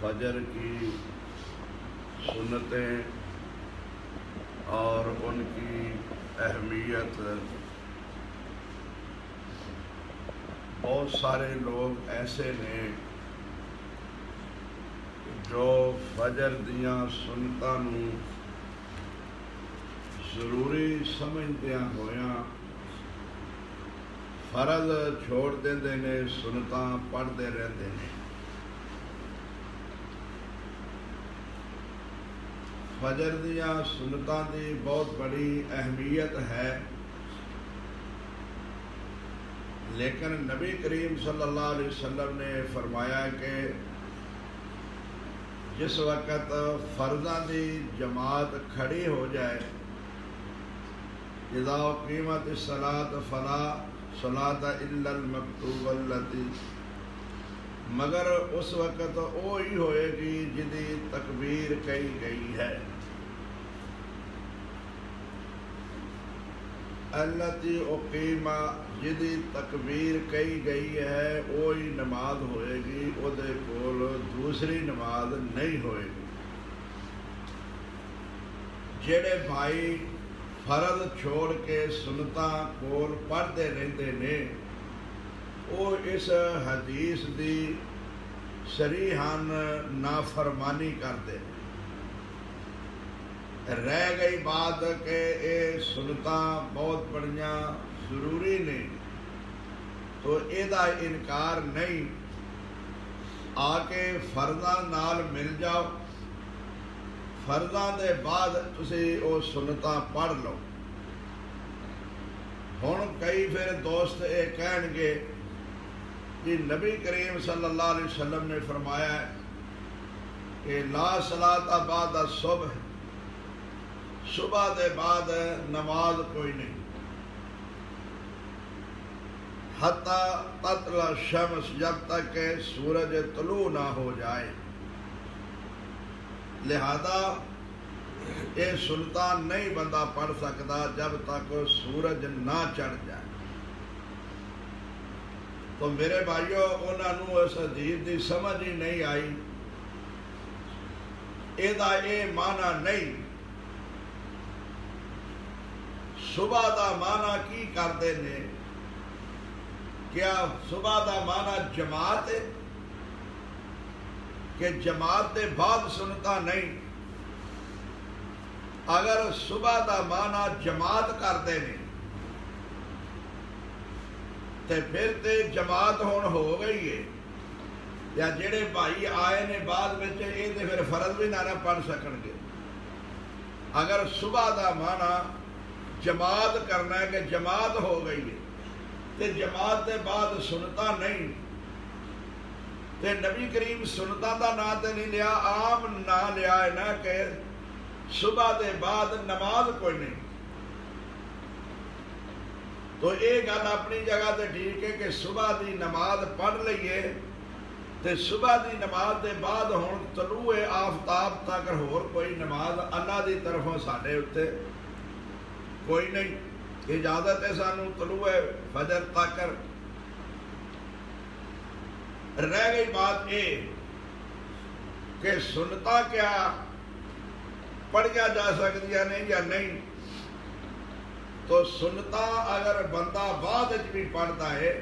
فجر کی سنتیں اور ان کی اہمیت بہت سارے لوگ ایسے نے جو فجر دیاں سنتاں نوں ضروری سمجھدیاں ہویاں فرض چھوڑ دیندے نے، سنتاں پڑھتے رہتے ہیں۔ فجر دیاں سنتاں دی بہت بڑی اہمیت ہے، لیکن نبی کریم صلی اللہ علیہ وسلم نے فرمایا کہ جس وقت فرضاں دی جماعت کھڑی ہو جائے، اذا اقیمت الصلاۃ فلا صلاۃ الا المکتوبۃ التی، مگر اس وقت وہی ہوئے گی جدی تکبیر کہی گئی ہے، التی اقیمہ، جدی تکبیر کہی گئی ہے وہی نماز ہوئے گی، وہ دے کول دوسری نماز نہیں ہوئے گی۔ جڑے بھائی فرض چھوڑ کے سنتاں کول پڑھتے رہتے نے، وہ اس حدیث دی صریحاً نافرمانی کرتے ہیں۔ رہ گئی بات کہ یہ سنتاں بہت بڑیاں ضروری نے، تو ایدہ انکار نہیں، آ کے فرضاں نال مل جاؤ، فرضاں دے بعد تسی او سنتاں پڑھ لو۔ ہن کئی پھر دوست یہ کہن گے کہ نبی کریم صلی اللہ علیہ وسلم نے فرمایا ہے کہ لا صلاۃ بعد الصبح، صبح دے بعد نماز کوئی نہیں، حتی تطلع الشمس، جب تک کہ سورج طلوع نہ ہو جائے۔ لہذا یہ سنتان نہیں بندہ پڑھ سکتا جب تک سورج نہ چڑھ جائے۔ تو میرے بھائیو، انہوں اس حدیث دی سمجھ ہی نہیں آئی۔ یہ معنی نہیں، صبح دا معنی کی کرتے نے؟ کیا صبح دا معنی جماعت ہے کہ جماعت دے بعد سنتا نہیں؟ اگر صبح دا معنی جماعت کرتے ہیں تے پھر تے جماعت ہون ہو گئی ہے، یا جڑے بھائی آئے نے بعد میں یہ تے پھر فرض بھی نہ پڑھ سکن گے۔ اگر صبح دا معنی جماعت کرنا ہے کہ جماعت ہو گئی ہے تے جماعت دے بعد سنتا نہیں، تے نبی کریم سنتاں دا نا تے نہیں لیا، عام نا لیا ہے نا کہ صبح دے بعد نماز کوئی نہیں۔ تو یہ گل اپنی جگہ تے ٹھیک ہے کہ صبح دی نماز پڑھ لئیے، تے صبح دی نماز دے بعد ہون طلوع آفتاب تک ہور کوئی نماز اللہ دی طرفوں ساڈے اتے کوئی نہیں۔ اجازت ہے سانو طلوع فجر تک۔ رہ گئی بات یہ کہ سنتا کیا پڑھیا جا سکتیاں نہیں یا نہیں؟ تو سنتا اگر بندہ بعد بھی پڑھتا ہے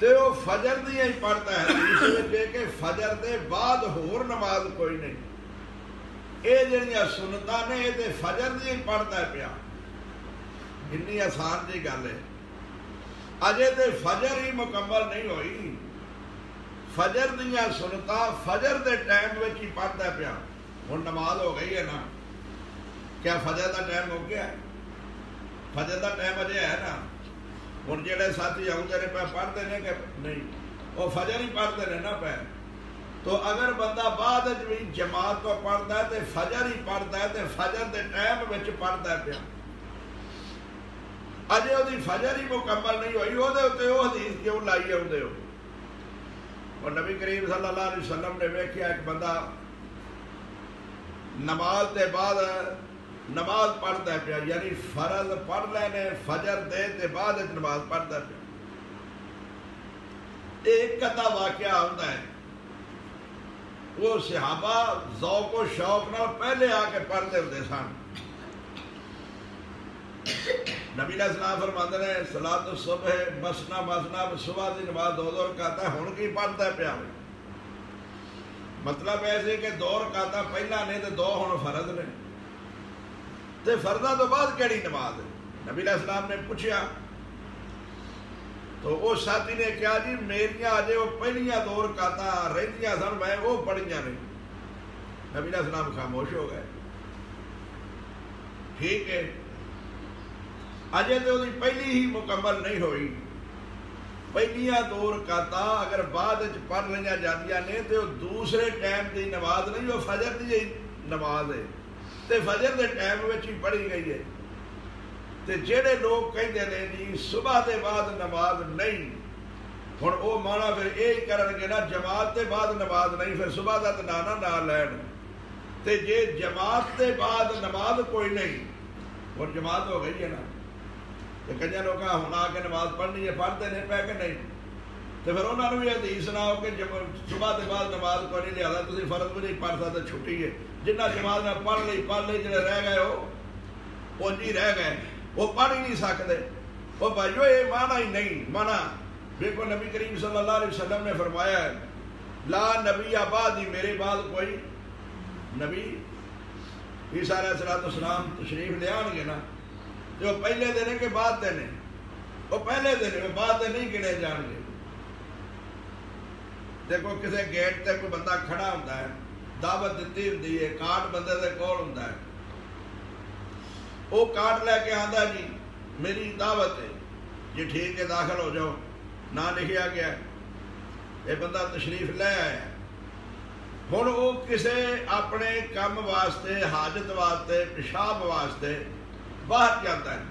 تو وہ فجر دیا ہی پڑھتا ہے، اس لیے کہ فجر دے بعد ہور نماز کوئی نہیں۔ یہ جڑیاں سنتا نے یہ تے فجر دیا ہی پڑھتا ہے پیا۔ اتنی آسان جی گل ہے، اجے تے فجر ہی مکمل نہیں ہوئی، فجر دیا سنتا فجر دے ٹائم وچ ہی پڑھتا ہے پیا۔ ہن نماز ہو گئی ہے نا، کیا فجر دا ٹائم ہو گیا ہے؟ فجر دا ٹائم اجے ہے نا۔ ہن جڑے ساتھی آؤندے نے پہ پڑھتے ہیں کہ نہیں، وہ فجر ہی پڑھتے ہیں نا پہ۔ تو اگر بندہ بعد بھی جماعت کو پڑھتا ہے تو فجر ہی پڑھتا ہے، تو فجر دے ٹائم وچ پڑھتا ہے پیا۔ اجے وہ فجر ہی مکمل نہیں ہوئی، وہ حدیث کیوں لائی آدھے ہو؟ اور نبی کریم صلی اللہ علیہ وسلم نے ویکھیا ایک بندہ نماز دے بعد نماز پڑھتا ہے پیا، یعنی فرض پڑھ لینے فجر دے بعد نماز پڑھتا ہے پیا۔ ایک کتا واقعہ ہوتا ہے وہ صحابہ ذوق و شوق نال پہلے آ کے پڑھتے ہوتے سن. نبی علیہ السلام فرماتے ہیں صلاۃ الصبح مسنا مسنا، صبح کی نماز 2 رکعت ہے. ہن کی پڑھتا ہے پیا؟ مطلب ایسے کہ 2 رکعت پہلا نے تو 2 ہن فرض نے، تے فرضاں تو بعد کیڑی نماز ہے؟ نبی علیہ السلام نے پوچھا تو وہ ساتھی نے کہا جی میریاں اجے وہ پہلیاں 2 رکعت رہندیاں سن، میں وہ پڑھیاں نے. نبی علیہ السلام خاموش ہو گئے. ٹھیک ہے، اجے تو وہ پہلی ہی مکمل نہیں ہوئی. پہلیاں 2 رکعت اگر بعد پڑھ لیا جاندیاں نے تو دوسرے ٹائم کی نماز نہیں، وہ فجر کی نماز ہے، تے فجر کے ٹائم ہی پڑھی گئی ہے. تے جہے لوگ کہتے ہیں جی صبح کے بعد نماز نہیں، ہن وہ مانا پھر یہ کرن گے نا جماعت کے بعد نماز نہیں، پھر صبح کا تو نانا نہ لین. تے جے جماعت کے بعد نماز کوئی نہیں، ہن جماعت ہو گئی ہے نا، کئی لوگ ہوں آ کے نماز پڑھنی ہے، پڑھتے نہیں پہ کہ نہیں، تو پھر انہوں نے بھی حدیث سناؤ کہ صبح کے بعد نماز کوئی نہیں، لہٰذا تھی فرض بھی نہیں پڑھ سکتے، چھٹی ہے. جنہ جماعت نے پڑھ لی جڑے رہ گئے وہ جی رہ گئے، وہ پڑھ ہی نہیں سکتے. وہ بھائیو یہ مانا ہی نہیں مانا. دیکھو نبی کریم صلی اللہ علیہ وسلم نے فرمایا ہے لا نبی بعدی، میرے بعد کوئی نبی. عیسیٰ علیہ السلام تشریف لے آن گے نا، جو پہلے دن کے بعد دن، وہ پہلے دن وہ بعد دن نہیں گنے جان گے. دیکھو کسی گیٹ تے کوئی بندہ کھڑا ہوتا ہے، دعوت دیتی ہوتی ہے، کارڈ بندے دے کول ہوتا ہے، وہ کارڈ لے کے آتا جی میری دعوت ہے جی ٹھیک ہے داخل ہو جاؤ، نہ لکھیا گیا ہے، یہ بندہ تشریف لے آیا. ہن وہ کسے اپنے کام واسطے، حاجت واسطے، پیشاب واسطے باہر جاتا ہے،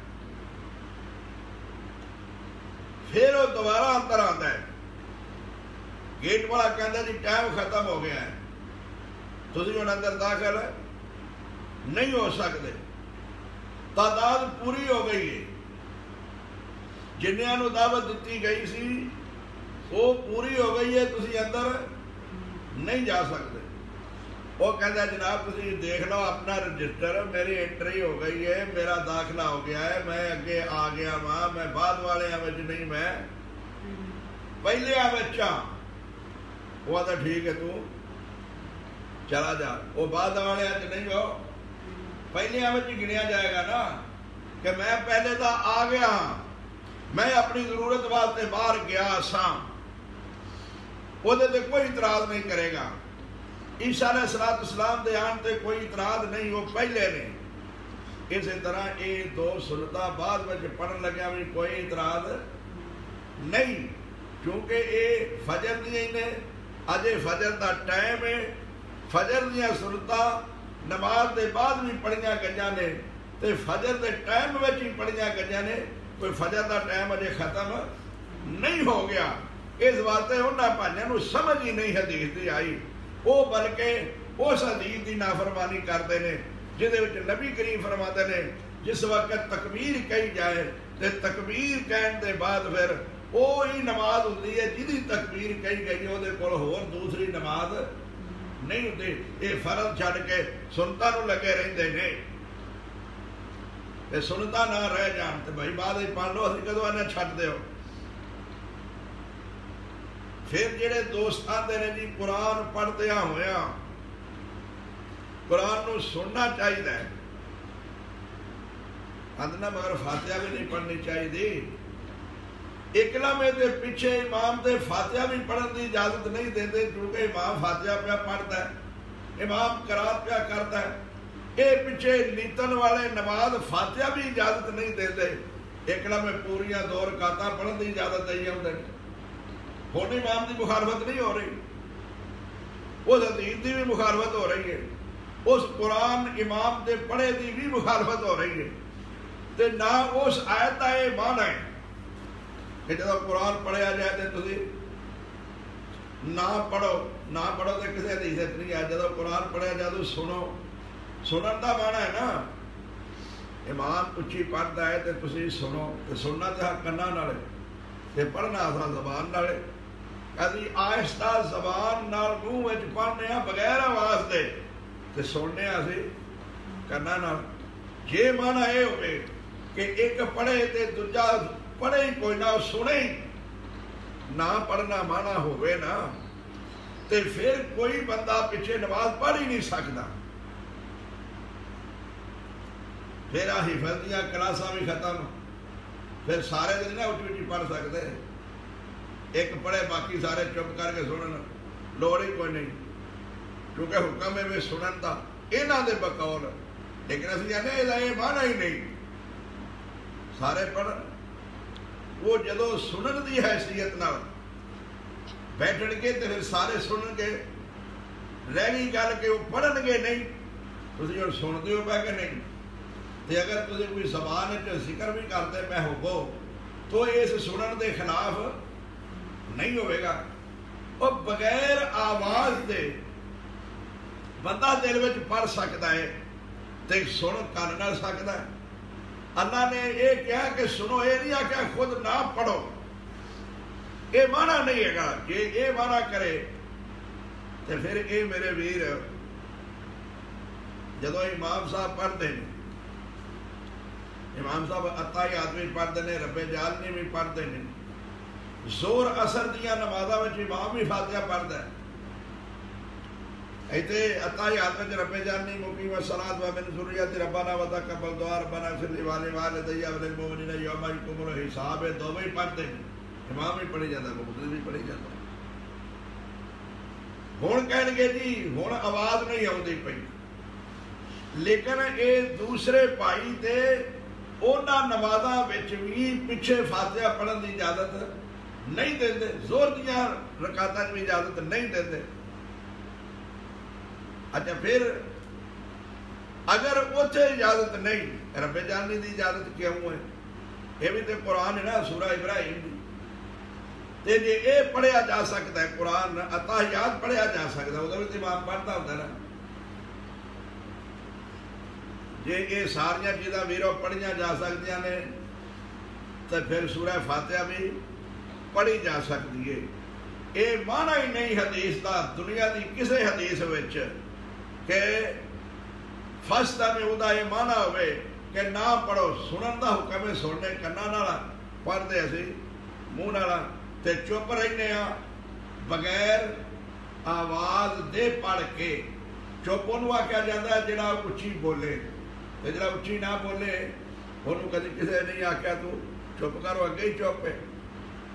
پھر وہ دوبارہ اندر آتا ہے. گیٹ والا کہتا جی ٹائم ختم ہو گیا ہے، تسی ہن اندر داخل نہیں ہو سکتے، تعداد پوری ہو گئی ہے، جنہاں نو دعوت دیتی گئی سی وہ پوری ہو گئی ہے، تسی اندر نہیں جا سکتے. وہ کہتا ہے جناب تسی دیکھ لو اپنا رجسٹر، میری انٹری ہو گئی ہے، میرا داخلہ ہو گیا ہے، میں اگے آ گیا وہاں، میں بعد والے نہیں، میں پہلے بچہ. وہ تو ٹھیک ہے تو چلا جا. وہ بعد والے نہیں ہو، پہلے گنیا جائے گا نا کہ میں پہلے تو آ گیا ہاں، میں اپنی ضرورت واسطے باہر گیا سا، وہ کوئی اعتراض نہیں کرے گا. عیسیٰ علیہ السلام دے آن تے کوئی اعتراض نہیں، وہ پہلے نے. اسی طرح یہ 2 سنتاں بعد میں پڑھن لگیا بھی کوئی اعتراض نہیں، کیونکہ یہ فجر دیا ہی نے، اجے فجر دا ٹائم ہے. فجر دیا سنتاں نماز دے بعد بھی پڑھیاں گئیاں نے، تے فجر دے ٹائم میں ہی پڑھیاں گئیاں نے. کوئی فجر دا ٹائم اجے ختم نہیں ہو گیا. اس واسطے انہاں بھائیاں نوں سمجھ ہی نہیں حدیث دی آئی، وہ بلکہ اس حدیث دی نافرمانی کرتے ہیں جہدے وچ نبی کریم فرماتے ہیں جس وقت تکبیر کہی جائے تے تکبیر کہن دے بعد پھر وہی نماز ہوتی ہے جہی تکبیر کہی گئی وہ کول ہور دوسری نماز نہیں ہوتی. یہ فرض چھڈ کے سنتاں نوں لگے رہندے نے، تے سنتاں نہ رہ جان تے بھائی بعد وچ پڑھ لو، اسی کدوں انہیں چھڈ دیو. پھر جڑے دوست آتے ہیں جی قرآن پڑھدیا ہویا قرآن نو سننا چاہیے، آندنا مگر فاتحہ بھی نہیں پڑھنی چاہیے. اکلمے دے پیچھے امام دے فاتحہ بھی پڑھن دی اجازت نہیں دیتے، کیونکہ امام فاتحہ پہ پڑھتا ہے، امام قرات پہ کرتا ہے. یہ پیچھے نیتن والے نماز فاتحہ بھی اجازت نہیں دیتے، اکلمے پوریاں 2 رکعتاں پڑھن دی اجازت دے ہوندے. ہن امام دی مخالفت نہیں ہو رہی، اس حدیث دی بھی مخالفت ہو رہی ہے، اس قرآن امام دے پڑھے دی بھی مخالفت ہو رہی ہے. تے نہ اس آیت کا یہ معنی ہے کہ جب قرآن پڑھیا جائے تو تھی نہ پڑھو تو کسی حدیث نہیں ہے. جب قرآن پڑھیا جائے تو سنو، سنن کا معنی ہے نا امام اچھی پڑھتا ہے تو تھی سنو، سننا تو کناں نال تے پڑھنا آسان زبان نال. ابھی آہستہ زبان نال منہ وچ پڑھنے ہاں بغیر آواز دے تے سننے اسی کنا نال. جے مانا یہ ہوئے کہ ایک پڑھے تے دوجا پڑھے ہی کوئی نہ سنے نہ پڑھنا مانا ہوئے نا تے پھر کوئی بندہ پیچھے نماز پڑھ ہی نہیں سکتا. پھر حفظ دیا کلاساں بھی ختم. پھر سارے دن نہ اٹھی اٹھی پڑھ سکتے. ایک پڑھے باقی سارے چپ کر کے سنن لوڑ ہی کوئی نہیں کیونکہ حکم ہے میں سنن دا انہاں دے بقول. لیکن اسی کہنے یہ مانا ہی نہیں سارے پڑھن. وہ جدو سنن دی حیثیت نہ بیٹھن گے تو پھر سارے سنن گے. رہ گئی گل کہ وہ پڑھن گے نہیں تسی ہن سنتے ہو پہ کہ نہیں. تے اگر تسی کوئی زبان ذکر بھی کرتے پہ ہوگو تو اس سنن دے خلاف نہیں ہوئے گا. وہ بغیر آواز دے بندہ دل وچ پڑھ سکتا ہے تے سن کر نہ سکتا ہے. اللہ نے یہ کہا کہ سنو یہ نہیں آکھیا خود نہ پڑھو. یہ مانا نہیں ہے گا. جے یہ مانا کرے تو پھر یہ میرے ویر جدو امام صاحب پڑھتے ہیں امام صاحب اتحیات بھی پڑھتے ہیں رب جعلنی بھی پڑھتے ہیں. زور اثر دیا نمازاں وچ امام بھی فاتحہ پڑھتا ہے. ایتے اتحیات وچ رب جعلنی مقیم الصلاۃ و من ذریتی ربنا وتقبل دعاء ربنا اغفر لی ولوالدی وللمؤمنین یوم یقوم الحساب. دونوں ہی پڑھتے ہیں. امام بھی پڑھی جاتا ہے مقتدی بھی پڑھی جاتا ہے. ہن کہن گے جی ہن آواز نہیں آؤندی پئی لیکن یہ دوسرے بھائی تے انہاں نمازاں وچ بھی پیچھے فاتحہ پڑھن دی اجازت نہیں دیندے. زور دیاں رکعتاں وچ بھی اجازت نہیں دیندے. اچھا پھر اگر اتنے اجازت نہیں رب جعلنی دی اجازت کیوں ہے؟ یہ بھی تو قرآن ہے نا سورہ ابراہیم دی. تے جے اے پڑھیا جا سکتا ہے قرآن اتحیات پڑھیا جا سکتا ہے ادھر بھی امام پڑھتا ہوتا ہے نا. جے یہ ساریا چیزاں ویرو پڑھیاں جا سکتی ہیں تو پھر سورہ فاتحہ بھی پڑھی جا سکتی ہے. یہ مانا ہی نہیں حدیث دا دنیا دی کسے حدیث وچ کہ فستا میں ادا یہ مانا ہوئے کہ نہ پڑھو. سنن دا حکم ہے سننے کنا نالا پڑھتے اسی منہ نالا تے چپ رہنے ہاں بغیر آواز دے پڑھ کے. چپ انہوں آکھیا جاتا ہے جڑا اچھی بولے تے جڑا اچھی نہ بولے انہوں کدی کسے نہیں آکھیا تو چپ کرو اگے ہی چپ ہے.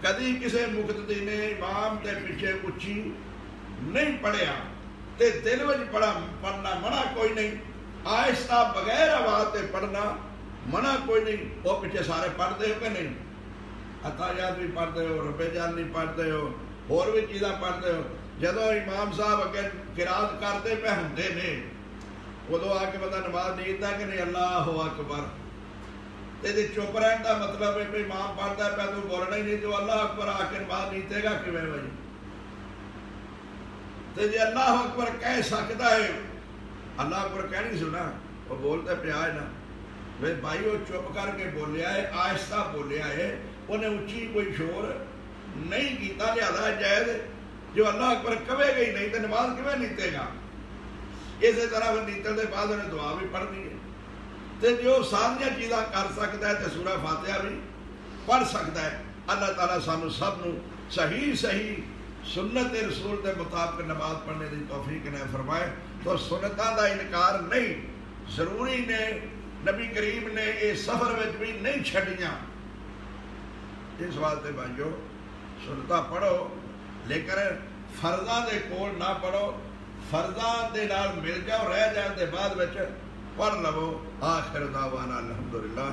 کدی کسے مقتدی نے امام دے پیچھے اچھی نہیں پڑھیا تے دل وچ پڑھنا منع کوئی نہیں. آہستہ بغیر آواز تے پڑھنا منع کوئی نہیں. وہ پیچھے سارے پڑھتے ہو کہ نہیں؟ اتحیات بھی پڑھتے ہو رب جعلنی پڑھتے ہو اور بھی چیزاں پڑھتے ہو. جدو امام صاحب اگے قرات کرتے پہ ہوندے نے ادو آ کے بندہ نماز نیتا کہ نہیں اللہ اکبر. تے جے چپ رہن دا مطلب ہے کہ امام پڑھتا ہے پہ تو بولنا ہی نہیں تو اللہ اکبر آ کے نماز نیتے گا کیویں بھائی؟ تے جے اللہ اکبر کہہ سکتا ہے اللہ اکبر کہہ نہیں سنا وہ بولتے پیا ہے نا بھائی وہ چپ کر کے بولیا ہے آہستہ بولیا ہے انہیں اچھی کوئی شور نہیں کیتا لہذا جائز جو اللہ اکبر کہے گا ہی نہیں تو نماز کیویں نیتے گا. اسی طرح پھر نیتن دے بعد انہیں دعا بھی پڑھنی ہے. تے جو ساریا چیزاں کر سکتا ہے تے سورہ فاتحہ بھی پڑھ سکتا ہے. اللہ تعالیٰ سانو سب نو صحیح سنت رسول دے مطابق نماز پڑھنے دی توفیق نے فرمائے. تو سنتاں دا انکار نہیں ضروری نے نبی کریم نے یہ سفر میں بھی نہیں چھڑیاں. اس واسطے بھائیو سنتاں پڑھو لیکن فرضاں دے کول نہ پڑھو. فرضاں دے نال مل جاؤ رہ جان دے بعد وچ پڑھ لو. آخر دعوانا الحمدللہ.